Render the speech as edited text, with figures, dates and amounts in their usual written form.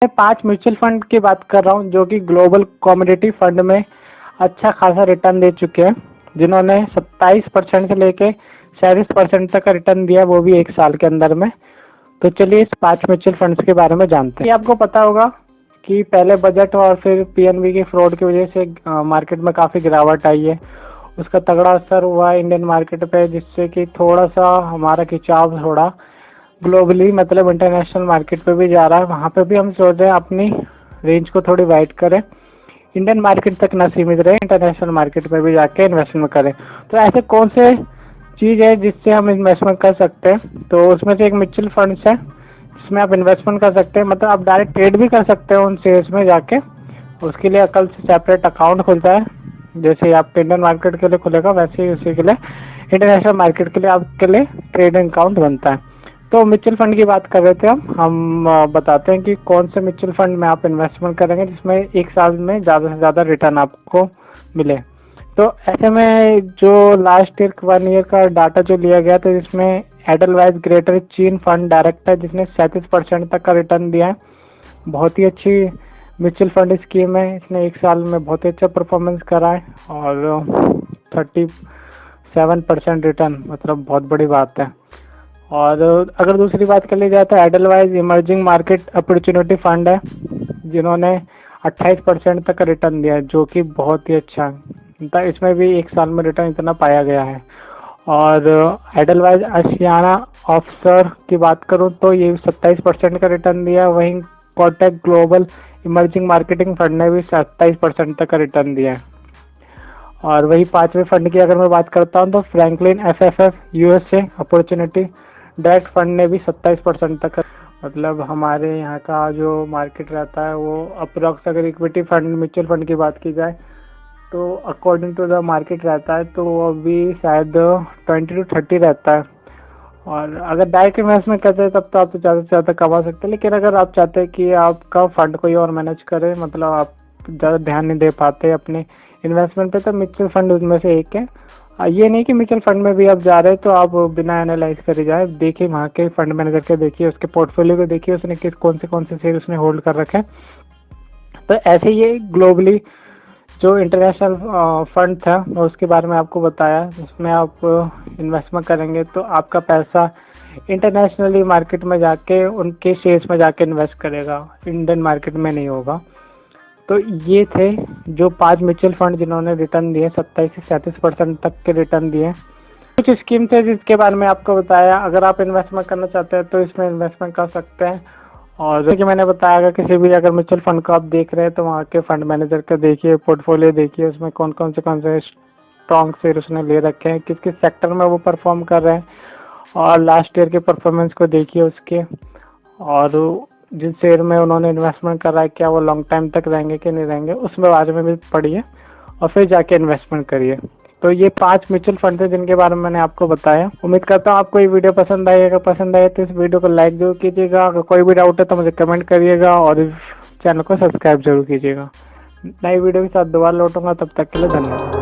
मैं 5 mutual fund की बात कर रहा हूँ जो कि ग्लोबल कमोडिटी फंड में अच्छा खासा रिटर्न दे चुके हैं, जिन्होंने 27% से लेके 46% तक का रिटर्न दिया, वो भी एक साल के अंदर में। तो चलिए इस 5 म्यूचुअल फंड्स के बारे में जानते हैं। ये आपको पता होगा कि पहले बजट और फिर पीएनबी के फ्रॉड की वजह से मार्केट में काफ़ी गिरावट आई है। उसका तगड़ा असर हुआ इंडियन मार्केट पे, जिससे कि थोड़ा सा हमारा खिंचाव थोड़ा ग्लोबली मतलब इंटरनेशनल मार्केट पे भी जा रहा है। वहाँ पे भी हम सोच रहे हैं अपनी रेंज को थोड़ी वाइड करें, इंडियन मार्केट तक ना सीमित रहे, इंटरनेशनल मार्केट में भी जाके इन्वेस्टमेंट करें। तो ऐसे कौन से चीज़ है जिससे हम इन्वेस्टमेंट कर सकते हैं? तो उसमें से एक म्यूचुअल फंड्स है जिसमें आप इन्वेस्टमेंट कर सकते हैं, मतलब आप डायरेक्ट ट्रेड भी कर सकते हैं उन शेयर्स में जाके। उसके लिए कल से सेपरेट अकाउंट खुलता है, जैसे आप इंडियन मार्केट के लिए खुलेगा वैसे ही उसी के लिए इंटरनेशनल मार्केट के लिए आपके लिए ट्रेडिंग अकाउंट बनता है। तो म्यूचुअल फंड की बात कर रहे थे हम बताते हैं कि कौन से म्यूचुअल फंड में आप इन्वेस्टमेंट करेंगे जिसमें एक साल में ज़्यादा से ज़्यादा रिटर्न आपको मिले। तो ऐसे में जो लास्ट ईयर 1 ईयर का डाटा जो लिया गया, तो इसमें एडलवाइज ग्रेटर चीन फंड डायरेक्ट है जिसने 37% तक का रिटर्न दिया है। बहुत ही अच्छी म्यूचुअल फंड स्कीम है, इसने एक साल में बहुत ही अच्छा परफॉर्मेंस करा है और 37% रिटर्न मतलब बहुत बड़ी बात है। और अगर दूसरी बात कर ली जाए तो Edelweiss emerging market opportunity fund है, जिन्होंने 28% तक का रिटर्न दिया है, जो कि बहुत ही अच्छा है। तो इसमें भी एक साल में रिटर्न इतना पाया गया है। और एडलवाइज आशियाना ऑफशोर की बात करूं तो ये 27% का रिटर्न दिया। वहीं Kotak global emerging marketing fund ने भी 27% तक का रिटर्न दिया है। और वही 5वें फंड की अगर मैं बात करता हूं तो Franklin FFF USA opportunity direct fund ने भी 27% तक, मतलब हमारे यहाँ का जो मार्केट रहता है वो अप्रोक्स, अगर इक्विटी फंड म्यूचुअल फंड की बात की जाए तो अकॉर्डिंग टू द मार्केट रहता है, तो वो अभी शायद 20 to 30 रहता है। और अगर डायरेक्ट इन्वेस्टमेंट करते हैं तब तो आप ज़्यादा से ज़्यादा कमा सकते हैं, लेकिन अगर आप चाहते हैं कि आपका फंड कोई और मैनेज करे, मतलब आप ज़्यादा ध्यान नहीं दे पाते अपने इन्वेस्टमेंट पे, तो म्यूचुअल फंड उसमें से एक है। ये नहीं कि म्यूचुअल फंड में भी आप जा रहे हैं तो आप बिना एनालाइज करे जाए, देखिए वहाँ के फंड मैनेजर के, देखिए उसके पोर्टफोलियो को, देखिए उसने कौन से शेयर उसने होल्ड कर रखे हैं। तो ऐसे ये ग्लोबली जो इंटरनेशनल फंड था उसके बारे में आपको बताया, उसमें आप इन्वेस्टमेंट करेंगे तो आपका पैसा इंटरनेशनली मार्केट में जाके उनके शेयर्स में जाके इन्वेस्ट करेगा, इंडियन मार्केट में नहीं होगा। तो ये थे जो 5 म्यूचुअल फंड जिन्होंने रिटर्न दिए, 27 से 37% तक के रिटर्न दिए। कुछ स्कीम थे जिसके बारे में आपको बताया। अगर आप इन्वेस्टमेंट करना चाहते हैं तो इसमें इन्वेस्टमेंट कर सकते हैं। और जैसे कि मैंने बताया, अगर किसी भी अगर म्यूचुअल फंड को आप देख रहे हैं तो वहाँ के फंड मैनेजर का देखिए, पोर्टफोलियो देखिए, उसमें कौन से स्ट्रॉन्ग शेयर उसने ले रखे हैं, किस किस सेक्टर में वो परफॉर्म कर रहे हैं, और लास्ट ईयर के परफॉर्मेंस को देखिए उसके, और जिस शेयर में उन्होंने इन्वेस्टमेंट करा है क्या वो लॉन्ग टाइम तक रहेंगे कि नहीं रहेंगे, उसमें बारे में भी पढ़िए और फिर जाके इन्वेस्टमेंट करिए। तो ये 5 म्यूचुअल फंड थे जिनके बारे में मैंने आपको बताया। उम्मीद करता हूँ आपको ये वीडियो पसंद आई। अगर पसंद आए तो इस वीडियो को लाइक जरूर कीजिएगा, अगर कोई भी डाउट है तो मुझे कमेंट करिएगा, और इस चैनल को सब्सक्राइब जरूर कीजिएगा। नई वीडियो के साथ दोबारा लौटूंगा, तब तक के लिए धन्यवाद।